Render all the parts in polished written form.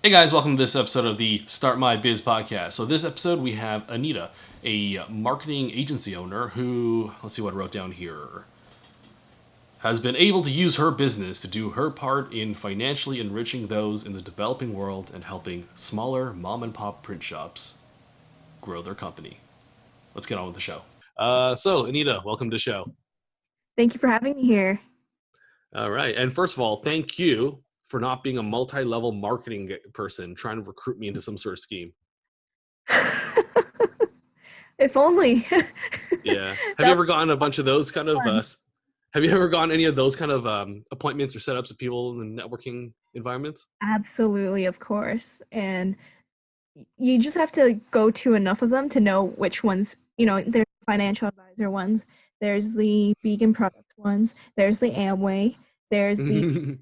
Hey guys, welcome to this episode of the Start My Biz Podcast. So this episode we have Anita, a marketing agency owner who, let's see what I wrote down here, has been able to use her business to do her part in financially enriching those in the developing world and helping smaller mom and pop print shops grow their company. Let's get on with the show. So Anita, welcome to the show. Thank you for having me here. All right. And first of all, thank you for not being a multi-level marketing person trying to recruit me into some sort of scheme. If only. Yeah. Have you ever gotten a bunch of those kind of, have you ever gotten any of those kind of appointments or setups with people in networking environments? Absolutely, of course. And you just have to go to enough of them to know which ones, there's financial advisor ones, there's the vegan products ones, there's the Amway, there's the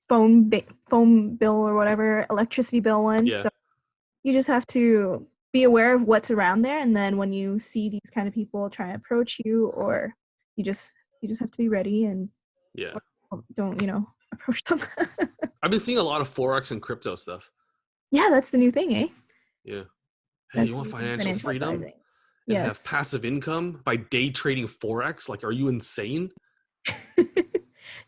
phone bill or whatever, electricity bill one. Yeah. So you just have to be aware of what's around there. And then when you see these kind of people try to approach you, or you just have to be ready and don't, approach them. I've been seeing a lot of Forex and crypto stuff. Yeah, that's the new thing, eh? Yeah. Hey, you want financial freedom? Advising. And have passive income by day trading Forex? Like, are you insane?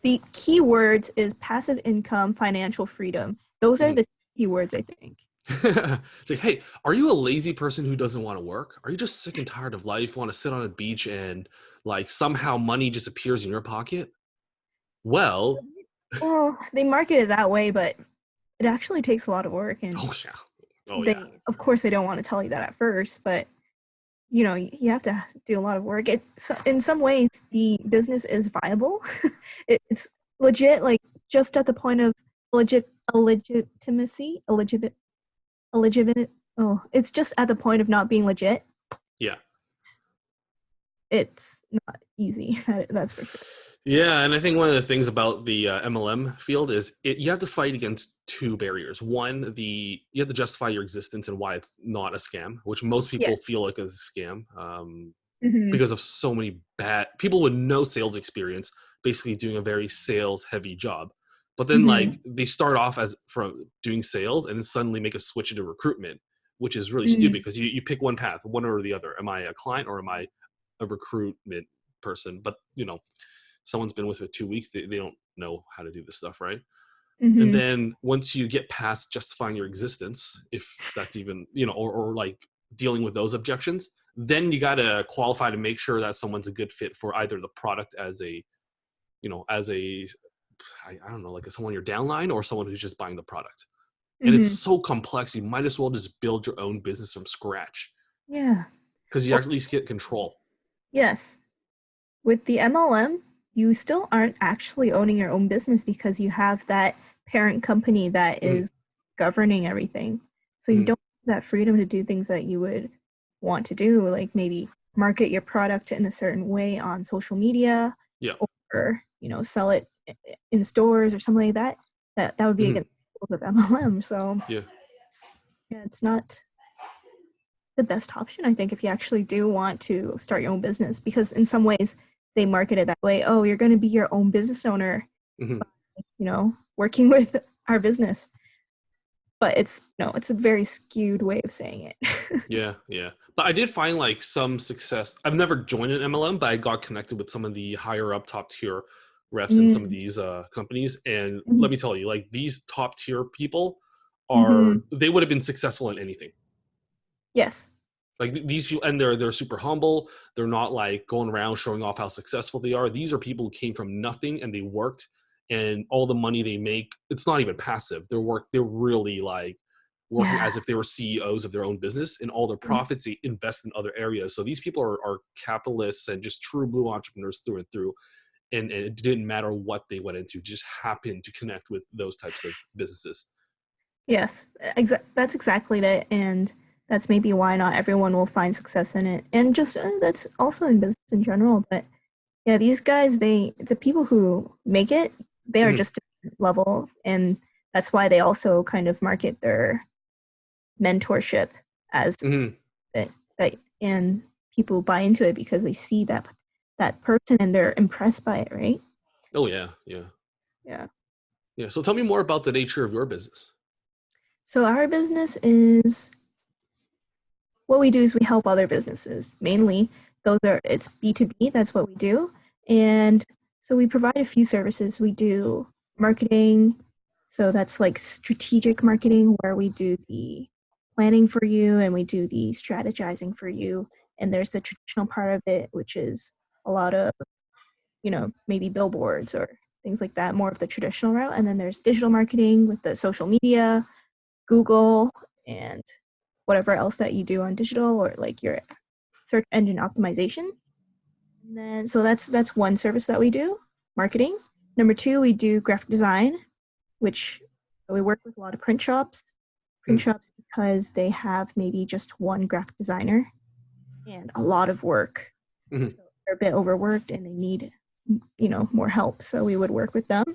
The key words is passive income, financial freedom. Those are the key words, I think. It's like, hey, are you a lazy person who doesn't want to work? Are you just sick and tired of life, want to sit on a beach and like somehow money just appears in your pocket? Well, they market it that way, but it actually takes a lot of work. And of course, they don't want to tell you that at first, but you have to do a lot of work. In some ways, the business is viable. It's legit, like just at the point of legitimacy. It's just at the point of not being legit. Yeah. It's not easy. That's for sure. Yeah, and I think one of the things about the MLM field is you have to fight against two barriers. One, you have to justify your existence and why it's not a scam, which most people feel like is a scam because of so many bad people with no sales experience, basically doing a very sales-heavy job. But then, like, they start off as from doing sales and then suddenly make a switch into recruitment, which is really stupid because you pick one path, one or the other. Am I a client or am I a recruitment person? But someone's been with it 2 weeks, they don't know how to do this stuff, right? And then once you get past justifying your existence, if that's even, or like dealing with those objections, then you got to qualify to make sure that someone's a good fit for either the product as a, I don't know, like someone you're downline or someone who's just buying the product. And it's so complex. You might as well just build your own business from scratch. Yeah. Because you at least get control. Yes. With the MLM, you still aren't actually owning your own business because you have that parent company that is governing everything. So you don't have that freedom to do things that you would want to do, like maybe market your product in a certain way on social media, or sell it in stores or something like that. That would be against the rules of MLM. So it's not the best option, I think, if you actually do want to start your own business, because in some ways they market it that way. Oh, you're going to be your own business owner, by, working with our business. But it's a very skewed way of saying it. Yeah. But I did find like some success. I've never joined an MLM, but I got connected with some of the higher up top tier reps in some of these companies. And let me tell you, like these top tier people they would have been successful in anything. Yes. Like these people, and they're super humble. They're not like going around showing off how successful they are. These are people who came from nothing and they worked, and all the money they make, it's not even passive. They're really like working as if they were CEOs of their own business, and all their profits they invest in other areas. So these people are capitalists and just true blue entrepreneurs through and through. And it didn't matter what they went into, just happened to connect with those types of businesses. Yes, that's exactly it. And that's maybe why not everyone will find success in it. And just that's also in business in general. But yeah, these guys, the people who make it, they are just a level. And that's why they also kind of market their mentorship as that, and people buy into it because they see that person and they're impressed by it, right? Oh, yeah. So tell me more about the nature of your business. So our business is, what we do is we help other businesses. Mainly, it's B2B, that's what we do. And so we provide a few services. We do marketing, so that's like strategic marketing where we do the planning for you and we do the strategizing for you. And there's the traditional part of it, which is a lot of, maybe billboards or things like that, more of the traditional route. And then there's digital marketing with the social media, Google, and whatever else that you do on digital, or like your search engine optimization. And then, so that's one service that we do, marketing. Number two, we do graphic design, which we work with a lot of print shops because they have maybe just one graphic designer and a lot of work. So they're a bit overworked and they need, more help. So we would work with them.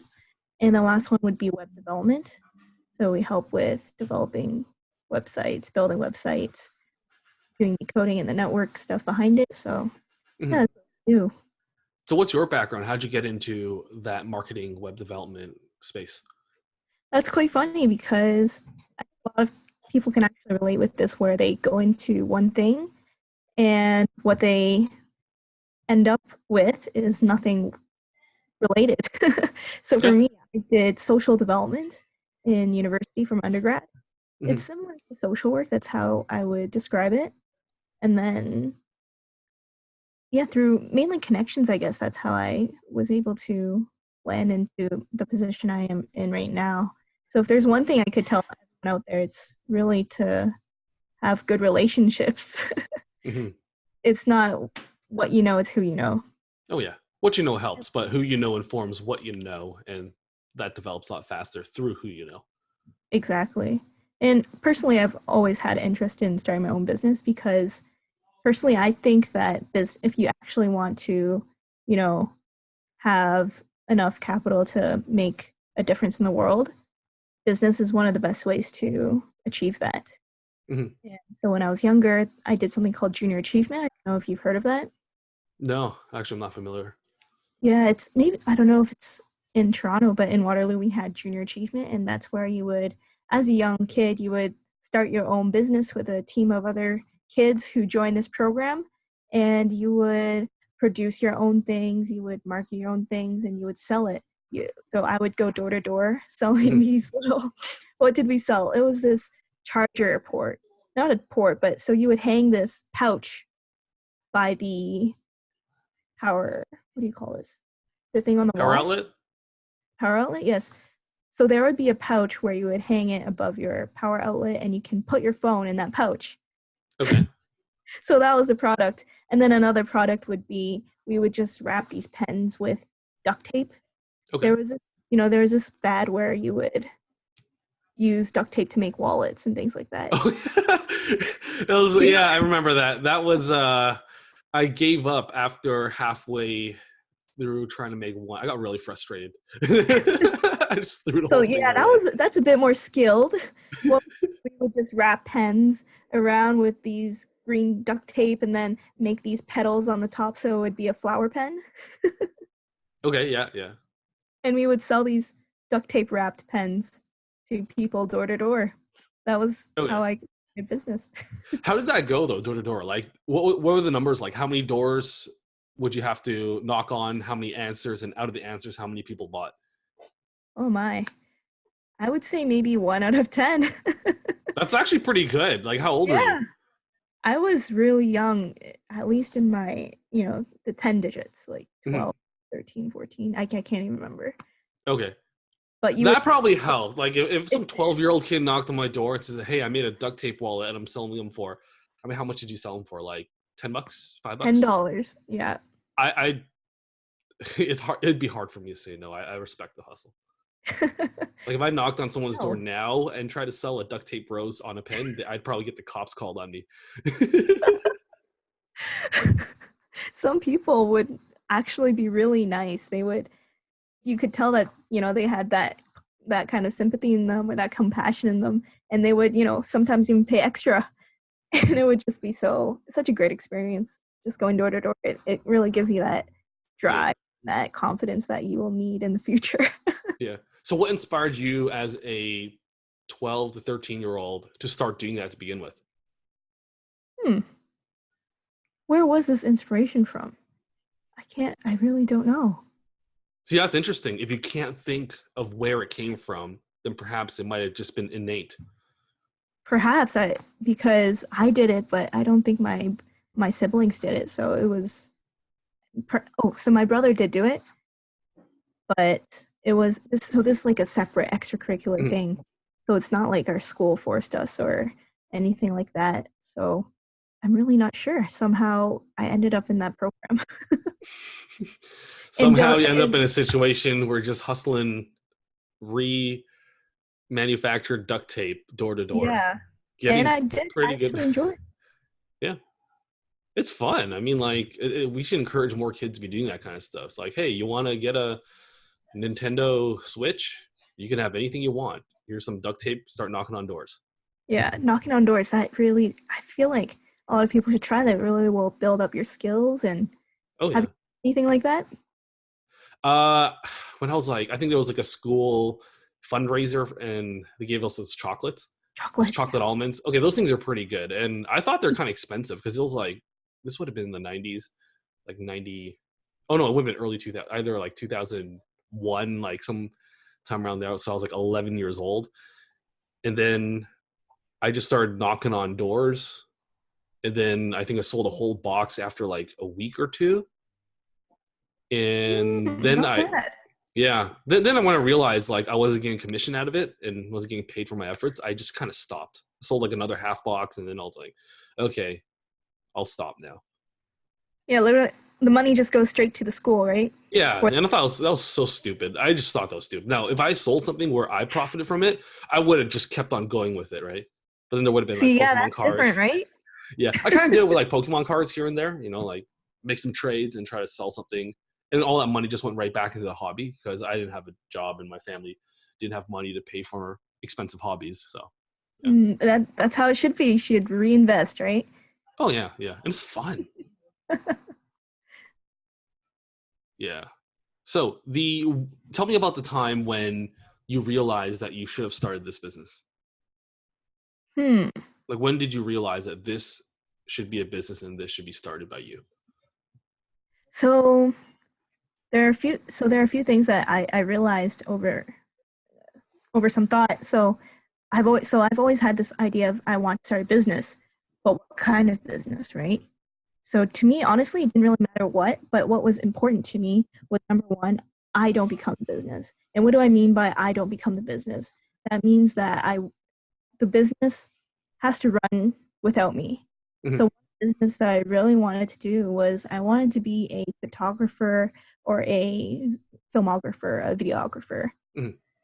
And the last one would be web development. So we help with developing websites, building websites, doing the coding and the network stuff behind it. So yeah, that's what we do. So what's your background? How'd you get into that marketing web development space? That's quite funny because a lot of people can actually relate with this, where they go into one thing and what they end up with is nothing related. So for me, I did social development in university from undergrad. It's similar to social work. That's how I would describe it. And then, through mainly connections, I guess that's how I was able to land into the position I am in right now. So if there's one thing I could tell everyone out there, it's really to have good relationships. It's not what you know, it's who you know. Oh yeah. What you know helps, but who you know informs what you know, and that develops a lot faster through who you know. Exactly. And personally, I've always had interest in starting my own business because personally, I think that if you actually want to, have enough capital to make a difference in the world, business is one of the best ways to achieve that. And so when I was younger, I did something called Junior Achievement. I don't know if you've heard of that. No, actually, I'm not familiar. Yeah, it's maybe, I don't know if it's in Toronto, but in Waterloo, we had Junior Achievement, and that's where you would, as a young kid, you would start your own business with a team of other kids who joined this program, and you would produce your own things, you would market your own things, and you would sell it. So I would go door to door selling these little, what did we sell? It was this charger port, not a port, but so you would hang this pouch by the power, what do you call this? The thing on the power wall? Outlet? Power outlet, yes. So there would be a pouch where you would hang it above your power outlet and you can put your phone in that pouch. Okay. So that was the product. And then another product would be, we would just wrap these pens with duct tape. Okay. There was this fad where you would use duct tape to make wallets and things like that. I remember that. That was, I gave up after halfway through trying to make one. I got really frustrated. I just threw the whole thing away. That's a bit more skilled. Well, we would just wrap pens around with these green duct tape and then make these petals on the top so it would be a flower pen. Okay, yeah. And we would sell these duct tape wrapped pens to people door to door. That was how I did business. How did that go though, door to door? Like, what were the numbers like? How many doors would you have to knock on? How many answers? And out of the answers, how many people bought? Oh my. I would say maybe 1 out of 10. That's actually pretty good. Like, how old were you? I was really young, at least in my, the 10 digits, like 12, 13, 14. I can't even remember. Okay. But that probably helped. Like, if some 12-year-old kid knocked on my door and says, "Hey, I made a duct tape wallet and I'm selling them for," I mean, how much did you sell them for? Like $10, $5? $10. Yeah. It's hard. It'd be hard for me to say no. I respect the hustle. Like if I knocked on someone's door now and tried to sell a duct tape rose on a pen, I'd probably get the cops called on me. Some people would actually be really nice. You could tell that, they had that kind of sympathy in them or that compassion in them. And they would, sometimes even pay extra. And it would just be such a great experience just going door to door. It really gives you that drive, that confidence that you will need in the future. Yeah. So what inspired you as a 12 to 13-year-old to start doing that to begin with? Where was this inspiration from? I really don't know. See, that's interesting. If you can't think of where it came from, then perhaps it might have just been innate. Perhaps because I did it, but I don't think my siblings did it. So it was, so my brother did do it, but it was, this is like a separate extracurricular thing. So it's not like our school forced us or anything like that. So I'm really not sure. Somehow I ended up in that program. Somehow you end up in a situation where just hustling manufactured duct tape door to door. Yeah. And I did pretty good. Enjoy it. Yeah. It's fun. I mean, like, we should encourage more kids to be doing that kind of stuff. Like, hey, you want to get a Nintendo Switch? You can have anything you want. Here's some duct tape. Start knocking on doors. Yeah, knocking on doors. That really, I feel like a lot of people should try that. It really will build up your skills. And have you anything like that? When I was like, I think there was like a school fundraiser, and they gave us those chocolate almonds. Okay, those things are pretty good, and I thought they're kind of expensive because it was like, this would have been in the 90s, like 90. Oh no, it would have been early 2000, either like 2001, like some time around there. So I was like 11 years old, and then I just started knocking on doors, and then I think I sold a whole box after like a week or two, and then then when I realized like I wasn't getting commission out of it and wasn't getting paid for my efforts, I just kind of stopped. I sold like another half box, and then I was like, okay, I'll stop now. Yeah, literally, the money just goes straight to the school, right? Yeah, and I thought that was so stupid. I just thought that was stupid. Now, if I sold something where I profited from it, I would have just kept on going with it, right? But then there would have been like Pokemon cards. Different, right? Yeah, I kind of did it with like Pokemon cards here and there, like make some trades and try to sell something. And all that money just went right back into the hobby because I didn't have a job and my family didn't have money to pay for expensive hobbies. So yeah. That's how it should be. You should reinvest, right? Oh, yeah. Yeah. And it's fun. Yeah. So tell me about the time when you realized that you should have started this business. Like, when did you realize that this should be a business and this should be started by you? So there are a few things that I realized over some thought. So I've always had this idea of I want to start a business, but what kind of business, right? So to me, honestly, it didn't really matter what, but what was important to me was, number one, I don't become the business. And what do I mean by I don't become the business? That means that the business has to run without me. So one business that I really wanted to do was I wanted to be a photographer or a filmographer, a videographer.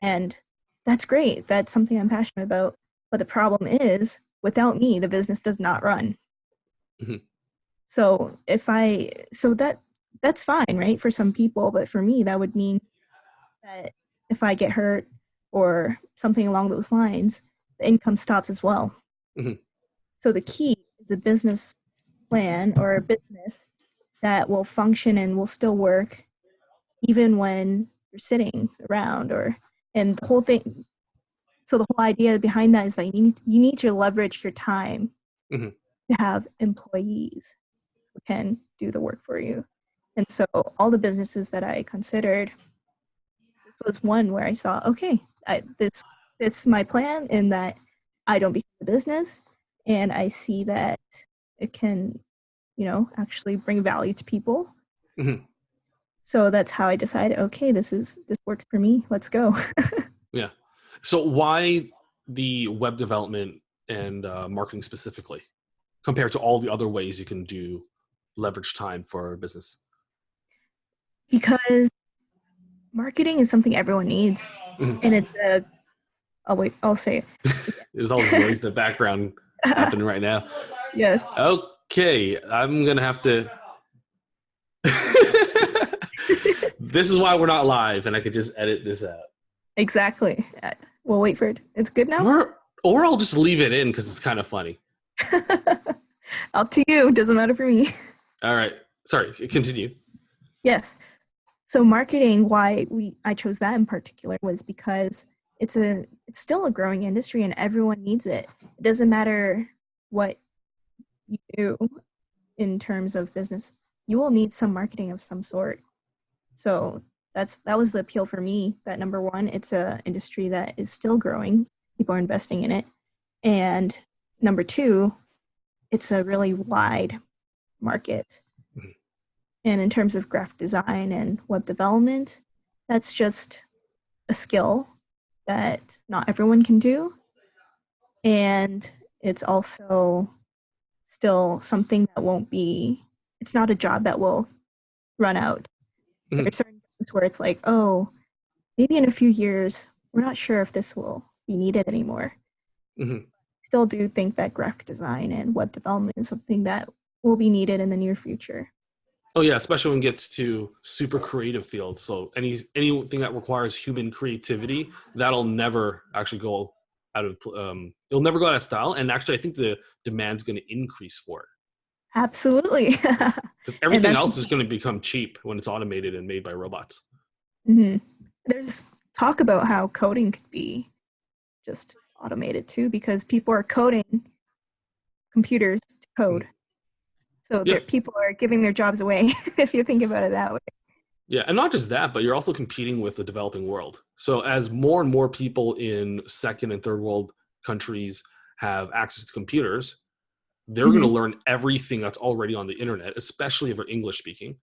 And that's great. That's something I'm passionate about. But the problem is, without me, the business does not run. So that's fine, right? For some people, but for me, that would mean that if I get hurt or something along those lines, the income stops as well. So the key is a business plan or a business that will function and will still work even when you're sitting around and the whole thing. So the whole idea behind that is that you need to leverage your time to have employees who can do the work for you. And so all the businesses that I considered, this was one where I saw, okay, this fits my plan in that I don't become the business, and I see that it can, actually bring value to people. So that's how I decided, okay, this works for me. Let's go. Yeah. So why the web development and marketing specifically compared to all the other ways you can do leverage time for a business? Because marketing is something everyone needs. And it's I'll say it. There's all this noise in the background happening right now. Yes. Okay. I'm going to have to... This is why we're not live, and I could just edit this out. Exactly. We'll wait for it. It's good now? Or I'll just leave it in because it's kind of funny. Up to you. Doesn't matter for me. All right. Sorry. Continue. Yes. So marketing, why I chose that in particular was because it's a it's still a growing industry and everyone needs it. It doesn't matter what you do in terms of business. You will need some marketing of some sort. So that was the appeal for me, that number one, it's a industry that is still growing. People are investing in it. And number two, it's a really wide market. Mm-hmm. And in terms of graphic design and web development, that's just a skill that not everyone can do. And it's also still something that it's not a job that will run out. Mm-hmm. There's certain business where it's like, oh, maybe in a few years, we're not sure if this will be needed anymore. Mm-hmm. Still do think that graphic design and web development is something that will be needed in the near future. Oh yeah, especially when it gets to super creative fields. So anything that requires human creativity, that'll never actually go out of, it'll never go out of style. And actually, I think the demand's going to increase for it. Absolutely. Because everything else is going to become cheap when it's automated and made by robots. Mm-hmm. There's talk about how coding could be just automated too, because people are coding computers to code. Mm-hmm. So people are giving their jobs away, if you think about it that way. Yeah, and not just that, but you're also competing with the developing world. So as more and more people in second and third world countries have access to computers, they're going to learn everything that's already on the internet, especially if they're English speaking.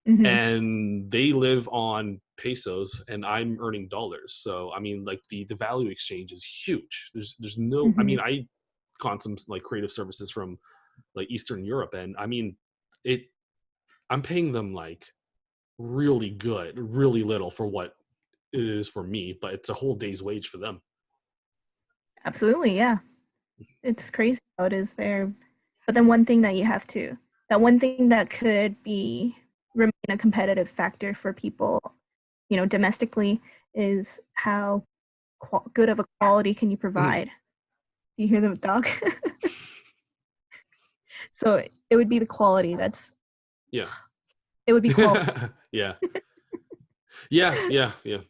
Mm-hmm. And they live on pesos and I'm earning dollars. So, I mean, like the value exchange is huge. There's no, I mean, I got some like creative services from like Eastern Europe. And I mean, I'm paying them like really good, really little for what it is for me, but it's a whole day's wage for them. Absolutely. Yeah. It's crazy how it is there. But then one thing that could remain a competitive factor for people, domestically, is how good of a quality can you provide? Do you hear the dog? So it would be the quality. It would be quality. Yeah. Yeah,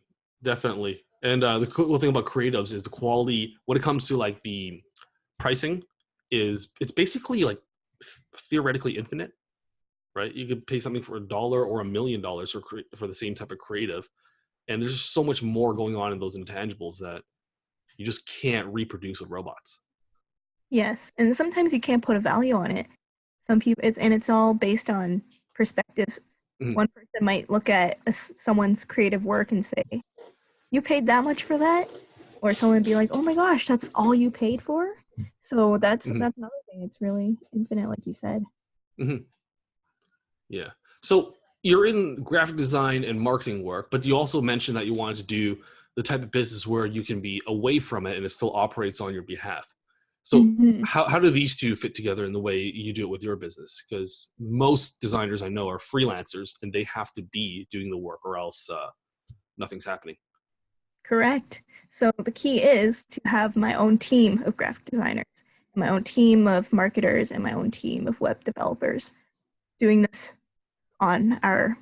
definitely. And the cool thing about creatives is the quality. When it comes to like the pricing, it's basically like theoretically infinite, right? You could pay something for $1 or $1 million for the same type of creative, and there's just so much more going on in those intangibles that you just can't reproduce with robots. Yes, and sometimes you can't put a value on it. Some people, it's all based on perspective. Mm-hmm. One person might look at someone's creative work and say, "You paid that much for that?" Or someone would be like, "Oh my gosh, that's all you paid for?" So that's another thing. It's really infinite, like you said. Mm-hmm. Yeah. So you're in graphic design and marketing work, but you also mentioned that you wanted to do the type of business where you can be away from it and it still operates on your behalf. So how do these two fit together in the way you do it with your business? Because most designers I know are freelancers and they have to be doing the work or else nothing's happening. Correct. So the key is to have my own team of graphic designers, my own team of marketers, and my own team of web developers doing this on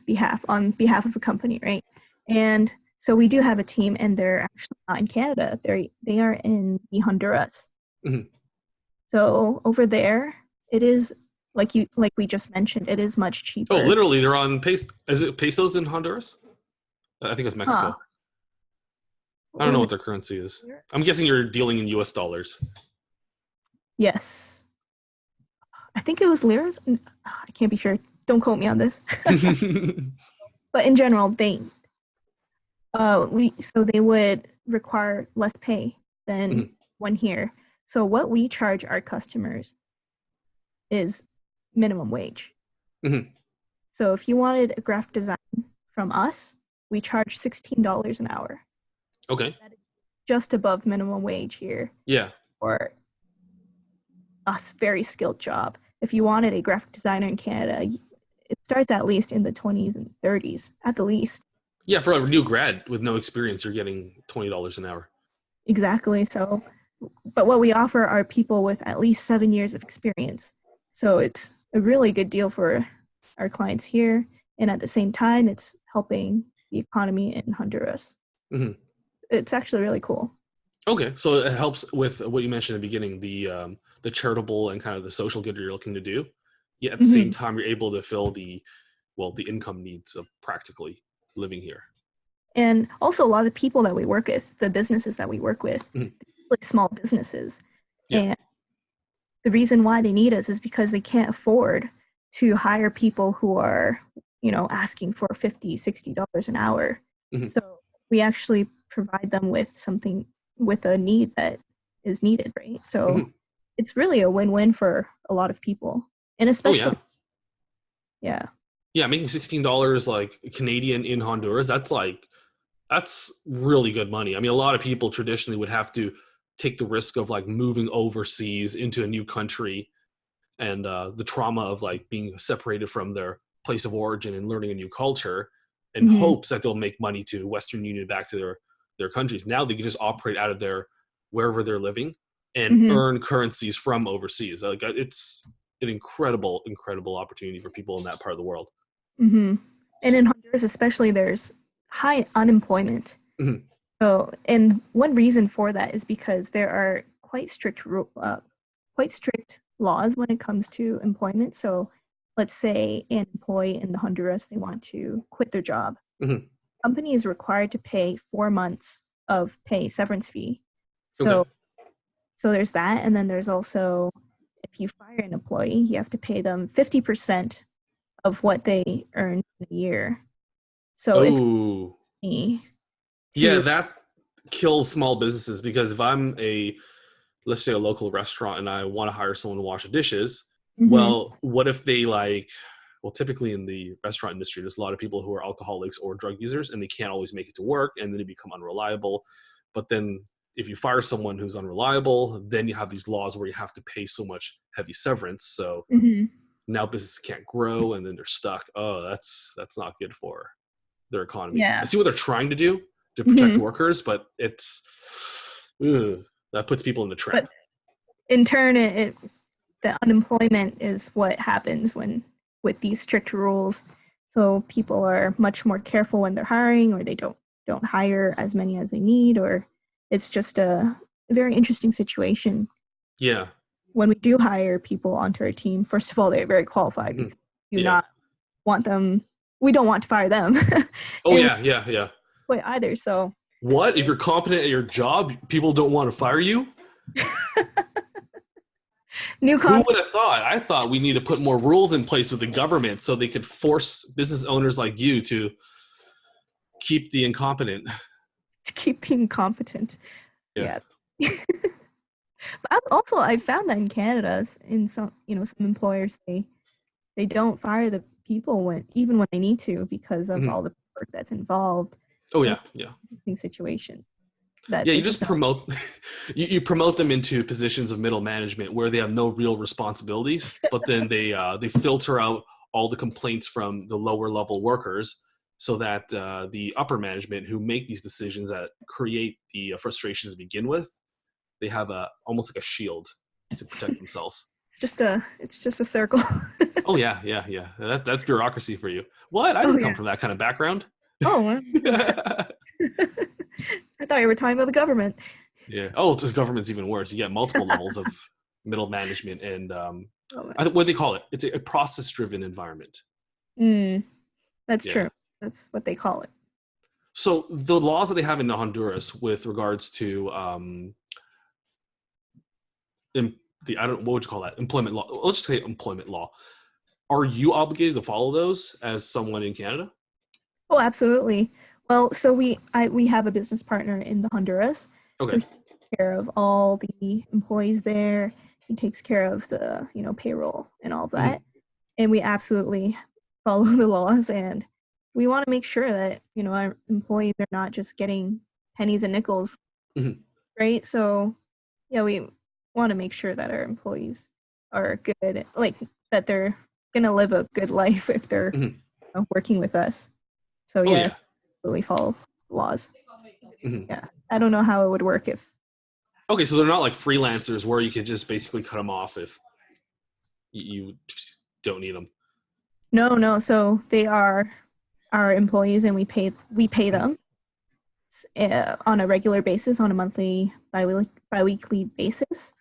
behalf of a company, right? And so we do have a team, and they're actually not in Canada. They are in Honduras. Mm-hmm. So over there, it is like we just mentioned, it is much cheaper. Oh, literally, they're on pesos. Is it pesos in Honduras? I think it's Mexico. I don't know what their currency is. I'm guessing you're dealing in US dollars. Yes. I think it was liras. I can't be sure. Don't quote me on this. But in general, they would require less pay than one here. So what we charge our customers is minimum wage. Mm-hmm. So if you wanted a graphic design from us, we charge $16 an hour. Okay. That is just above minimum wage here. Yeah. For a very skilled job. If you wanted a graphic designer in Canada, it starts at least in the 20s and 30s at the least. Yeah, for a new grad with no experience, you're getting $20 an hour. Exactly. So, but what we offer are people with at least 7 years of experience. So it's a really good deal for our clients here. And at the same time, it's helping the economy in Honduras. Mm-hmm. It's actually really cool. Okay, so it helps with what you mentioned at the beginning, the charitable and kind of the social good you're looking to do. Yeah, at the same Hmm. time, you're able to fill the income needs of practically living here. And also, a lot of the people that we work with, the businesses that we work with, Mhm. like small businesses. Yeah. And the reason why they need us is because they can't afford to hire people who are, asking for $50, $60 an hour. Mhm. So we actually provide them with something, with a need that is needed, right? So Mhm. it's really a win-win for a lot of people. And Oh yeah, especially, yeah. yeah. Making $16 like Canadian in Honduras, that's really good money. I mean, a lot of people traditionally would have to take the risk of like moving overseas into a new country and the trauma of like being separated from their place of origin and learning a new culture in Hmm. hopes that they'll make money to Western Union back to their countries. Now they can just operate out of their wherever they're living and Hmm. earn currencies from overseas. Like it's an incredible opportunity for people in that part of the world. Hmm. And So, in Honduras, especially, there's high unemployment. mhm. So, and one reason for that is because there are quite strict laws when it comes to employment. So, let's say an employee in the Honduras, they want to quit their job. Mhm. Company is required to pay 4 months of pay severance fee. Okay. So, so there's that, and then there's also, if you fire an employee, you have to pay them 50% of what they earn in a year. So it's Oh, me yeah, to. that kills small businesses because if I'm let's say a local restaurant and I want to hire someone to wash the dishes, Mhm. well, what if well, typically in the restaurant industry, there's a lot of people who are alcoholics or drug users and they can't always make it to work and then they become unreliable. But then if you fire someone who's unreliable, then you have these laws where you have to pay so much heavy severance. So Mhm. now businesses can't grow and then they're stuck. Oh, that's not good for their economy. I Yeah. see what they're trying to do to protect Mhm. workers, but ugh, that puts people in a trap. But in turn, the unemployment is what happens when with these strict rules. So people are much more careful when they're hiring, or they don't hire as many as they need, or it's just a very interesting situation. Yeah. When we do hire people onto our team, first of all, they're very qualified Mhm. because we do Yeah. not want them. We don't want to fire them, Oh and we yeah, yeah, yeah. quit either. So What? If you're competent at your job, people don't want to fire you? new Who concept would have thought? I thought we need to put more rules in place with the government so they could force business owners like you to keep the incompetent. to keep being competent. Yeah. Yeah. But also, I found that in Canada, in some employers, they don't fire the people even when they need to because of Mhm. all the work that's involved. Oh And yeah, yeah. interesting situation that Yeah, you business just promote you promote them into positions of middle management where they have no real responsibilities, but then they filter out all the complaints from the lower level workers so that the upper management who make these decisions that create the frustrations to begin with, they have a almost like a shield to protect themselves. it's just a circle. Oh yeah, yeah, yeah. That's bureaucracy for you. What? I Oh didn't come yeah. from that kind of background. Oh, well. I thought you were talking about the government. Yeah. Oh, the government's even worse. You get multiple levels of middle management and Oh, what do they call it? It's a process-driven environment. mm, that's Yeah. true. That's what they call it. So the laws that they have in Honduras with regards to I don't what would you call that employment law? Let's just say employment law. Are you obligated to follow those as someone in Canada? Oh, absolutely. Well, so we have a business partner in the Honduras, so Okay. he takes care of all the employees there. He takes care of the payroll and all that, Mhm. and we absolutely follow the laws. And we want to make sure that our employees are not just getting pennies and nickels, Mhm. right? So yeah, we want to make sure that our employees are good, like that they're gonna live a good life if they're Mhm. working with us. So Oh yes, yeah. really follow laws. Mhm. Yeah, I don't know how it would work if. Okay, so they're not like freelancers where you could just basically cut them off if you don't need them. No, no. So they are our employees, and we pay Mhm. them. on a regular basis, on a monthly, bi-weekly basis.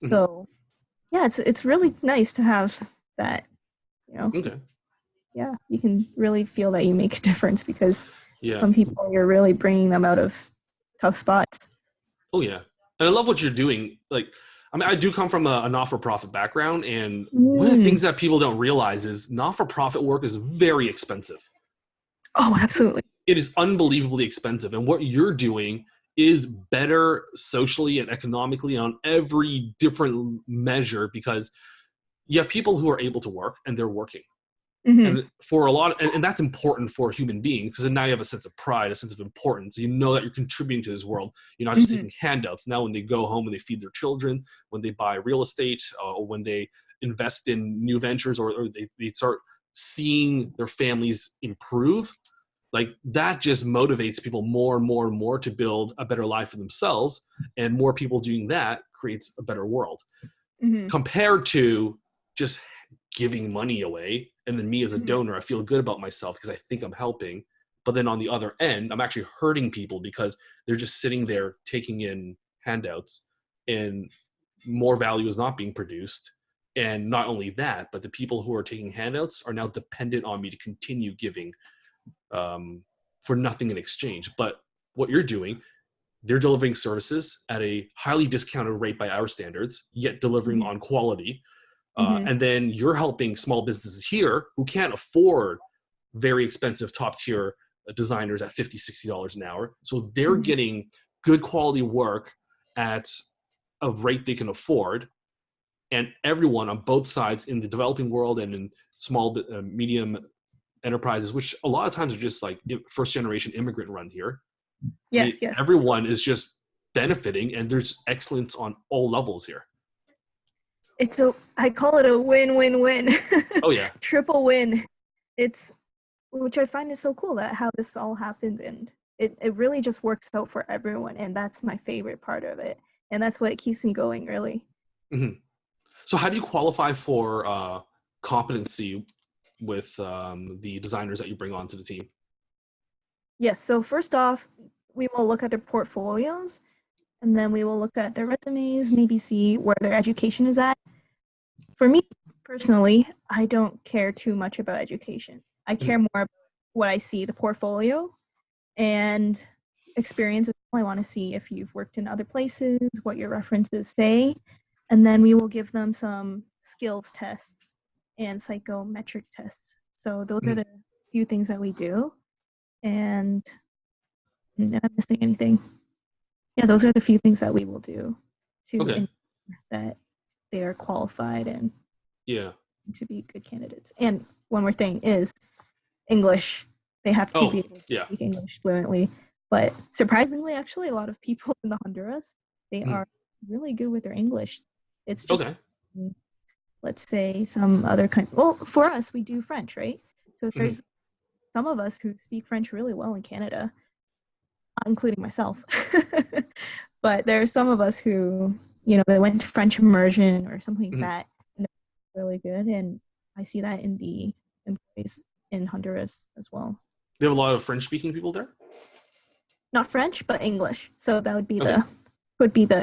So yeah, it's really nice to have that, Okay. Yeah, you can really feel that you make a difference because Yeah. some people, you're really bringing them out of tough spots. Oh yeah. And I love what you're doing. Like, I mean, I do come from a not-for-profit background, and one of the things that people don't realize is not-for-profit work is very expensive. Oh, absolutely. It is unbelievably expensive. And what you're doing is better socially and economically on every different measure, because you have people who are able to work and they're working. And for a lot, and that's important for human beings, because then now you have a sense of pride, a sense of importance. You know that you're contributing to this world. You're not just taking handouts. Now, when they go home and they feed their children, when they buy real estate, or when they invest in new ventures, or they start seeing their families improve, like that just motivates people more and more and more to build a better life for themselves. And more people doing that creates a better world, compared to just giving money away. And then me as a donor, I feel good about myself because I think I'm helping. But then on the other end, I'm actually hurting people because they're just sitting there taking in handouts and more value is not being produced. And not only that, but the people who are taking handouts are now dependent on me to continue giving for nothing in exchange. But what you're doing, they're delivering services at a highly discounted rate by our standards, yet delivering on quality. And then you're helping small businesses here who can't afford very expensive top tier designers at $50, $60 an hour. So they're getting good quality work at a rate they can afford. And everyone on both sides, in the developing world and in small, medium enterprises, which a lot of times are just like first generation immigrant run here. Yes. Everyone is just benefiting, and there's excellence on all levels here. I call it a win-win-win. Oh yeah. Triple win. Which I find is so cool, that how this all happened, and it really just works out for everyone, and that's my favorite part of it, and that's what keeps me going, really. So how do you qualify for competency with the designers that you bring onto the team? Yes, so first off, we will look at their portfolios, and then we will look at their resumes, maybe see where their education is at. For me personally, I don't care too much about education. I care more about what I see, the portfolio and experience. I want to see if you've worked in other places, what your references say, and then we will give them some skills tests and psychometric tests. So those are the few things that we do. And am I missing anything? Yeah, those are the few things that we will do to ensure that they are qualified and to be good candidates. And one more thing is English. They have to be able to speak English fluently. But surprisingly, actually, a lot of people in the Honduras, they are really good with their English. It's just, let's say, some other country. Well, for us, we do French, right? So there's some of us who speak French really well in Canada, including myself. But there are some of us who, they went to French immersion or something like that, and they're really good. And I see that in the employees in Honduras as well. They have a lot of French-speaking people there? Not French, but English. So that would be the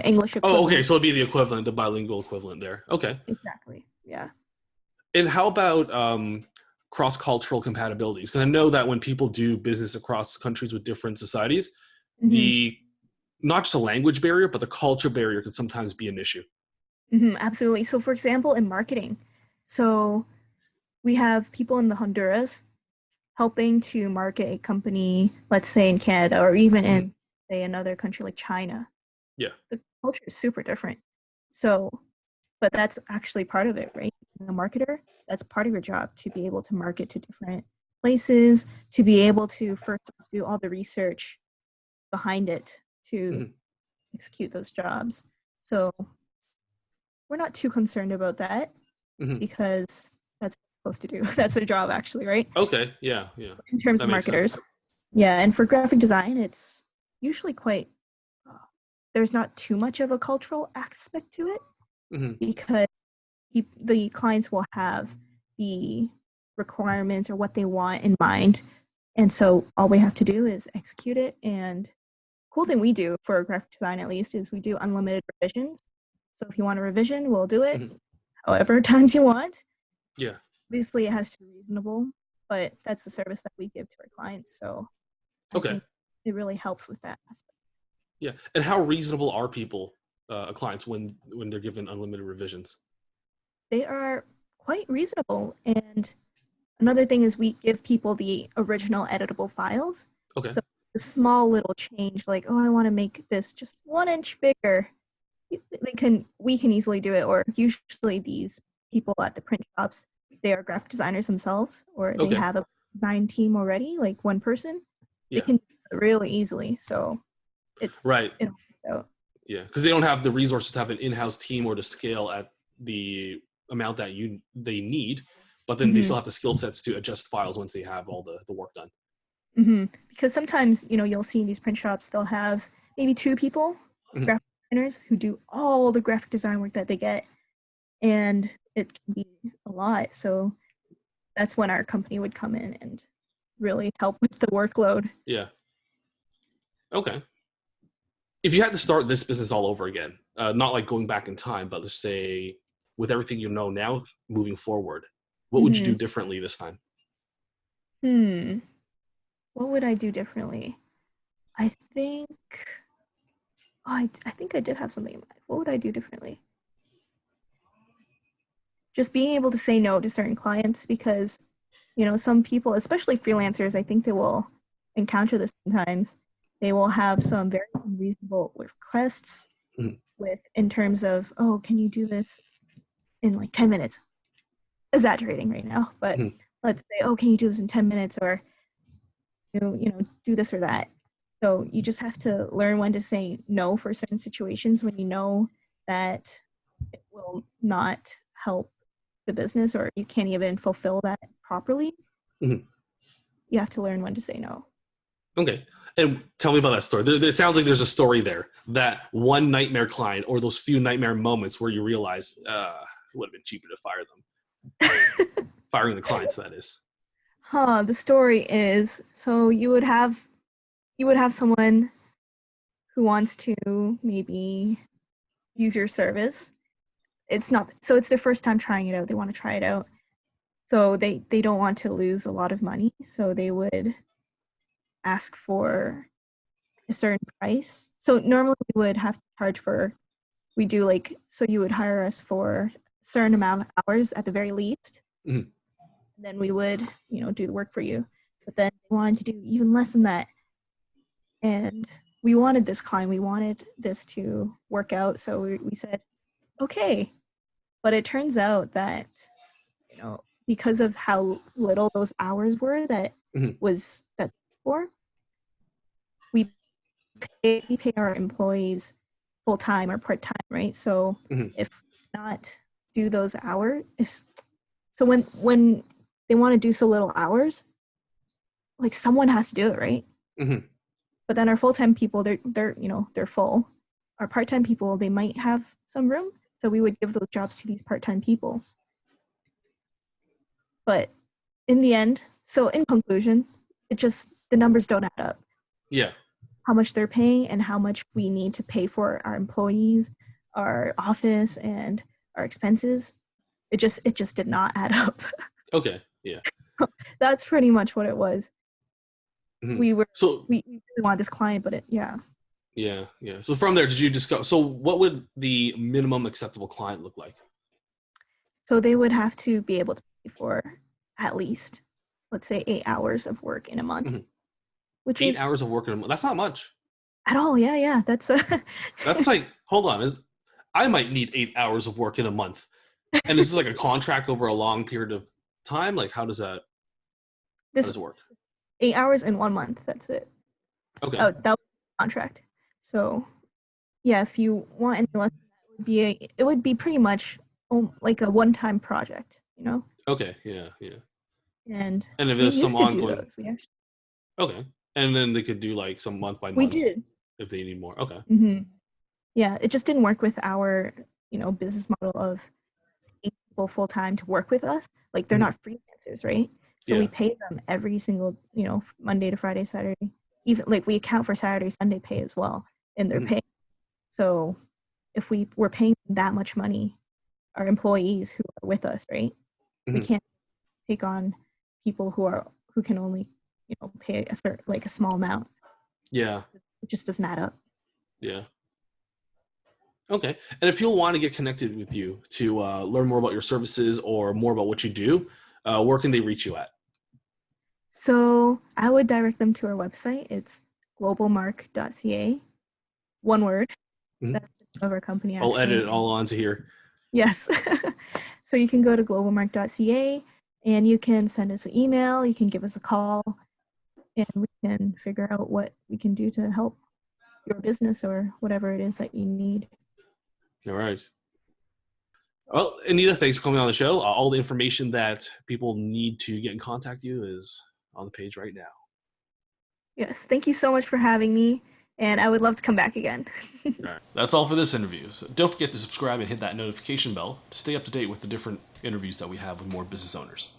English equivalent. Oh, okay. So it'd be the equivalent, the bilingual equivalent there. Okay. Exactly. Yeah. And how about cross-cultural compatibilities? Because I know that when people do business across countries with different societies, the not just a language barrier, but the culture barrier could sometimes be an issue. Absolutely. So for example, in marketing, so we have people in the Honduras helping to market a company, let's say in Canada, or even in, say, another country like China. Yeah. The culture is super different. So, but that's actually part of it, right? Being a marketer, that's part of your job, to be able to market to different places, to be able to first do all the research behind it to execute those jobs. So we're not too concerned about that because that's what we're supposed to do. That's their job, actually, right? Okay. Yeah. In terms of marketers. Yeah. And for graphic design, it's usually quite, there's not too much of a cultural aspect to it because the clients will have the requirements or what they want in mind. And so all we have to do is execute it and cool thing we do for graphic design, at least, is we do unlimited revisions. So if you want a revision, we'll do it however times you want. Yeah. Obviously, it has to be reasonable, but that's the service that we give to our clients. So I think it really helps with that aspect. Yeah. And how reasonable are people, clients, when they're given unlimited revisions? They are quite reasonable. And another thing is we give people the original editable files. Okay. So a small little change, like, oh, I want to make this just 1 inch bigger. We can easily do it. Or usually these people at the print shops, they are graphic designers themselves, or they have a design team already, like one person. They can do it really easily. So it's right. So yeah, because they don't have the resources to have an in-house team or to scale at the amount that they need, but then they still have the skill sets to adjust files once they have all the work done. Because sometimes, you'll see in these print shops, they'll have maybe 2 people, graphic designers, who do all the graphic design work that they get, and it can be a lot. So that's when our company would come in and really help with the workload. Yeah. Okay. If you had to start this business all over again, not like going back in time, but let's say with everything you know now moving forward, what would you do differently this time? What would I do differently? I think I think I did have something in mind. What would I do differently? Just being able to say no to certain clients, because some people, especially freelancers, I think they will encounter this sometimes. They will have some very unreasonable requests in terms of, oh, can you do this in like 10 minutes? Exaggerating right now, but let's say, oh, can you do this in 10 minutes, or do this or that. So you just have to learn when to say no for certain situations when you know that it will not help the business, or you can't even fulfill that properly. You have to learn when to say no. Okay. And tell me about that story. It sounds like there's a story there, that one nightmare client, or those few nightmare moments where you realize it would have been cheaper to fire them. Firing the clients, that is. The story is, so you would have someone who wants to maybe use your service. It's their first time trying it out. They want to try it out. So they don't want to lose a lot of money. So they would ask for a certain price. So normally we would have to charge so you would hire us for a certain amount of hours at the very least. And then we would, do the work for you. But then they wanted to do even less than that. And we wanted this client, we wanted this to work out. So we said, okay. But it turns out that, because of how little those hours were that was that for, we pay our employees full time or part time, right? So if not do those hours, when they want to do so little hours, like someone has to do it, right? But then our full-time people, they're full. Our part-time people, they might have some room, so we would give those jobs to these part-time people. But in the end, so in conclusion, the numbers don't add up. Yeah. How much they're paying and how much we need to pay for our employees, our office, and our expenses, it just did not add up. Okay. Yeah. That's pretty much what it was. We really wanted this client, but yeah. So from there, did you discuss, so what would the minimum acceptable client look like? So they would have to be able to pay for at least, let's say, 8 hours of work in a month. Which 8 hours of work in a month? That's not much. At all. Yeah. That's like, hold on. I might need 8 hours of work in a month. And is this like a contract over a long period of time? Like, how does that work? 8 hours in 1 month. That's it. Okay. Oh, that was a contract. So, yeah, if you want any less, it would be pretty much like a one-time project, Okay. Yeah. And if there's some ongoing, okay, and then they could do like some month by month. We did if they need more. Okay. Yeah, it just didn't work with our business model of paying people full time to work with us. Like they're not freelancers, right? So we pay them every single Monday to Friday, Saturday. even like we account for Saturday, Sunday pay as well in their pay. So if we were paying that much money, our employees who are with us, right? We can't take on people who can only, pay a small amount. Yeah. It just doesn't add up. Yeah. Okay. And if people want to get connected with you to learn more about your services or more about what you do, where can they reach you at? So I would direct them to our website. It's globalmark.ca. One word. That's the name of our company. Actually. I'll edit it all onto here. Yes. So you can go to globalmark.ca and you can send us an email. You can give us a call, and we can figure out what we can do to help your business or whatever it is that you need. All right. Well, Anita, thanks for coming on the show. All the information that people need to get in contact with you is on the page right now. Yes. Thank you so much for having me, and I would love to come back again. All right. That's all for this interview. So don't forget to subscribe and hit that notification bell to stay up to date with the different interviews that we have with more business owners.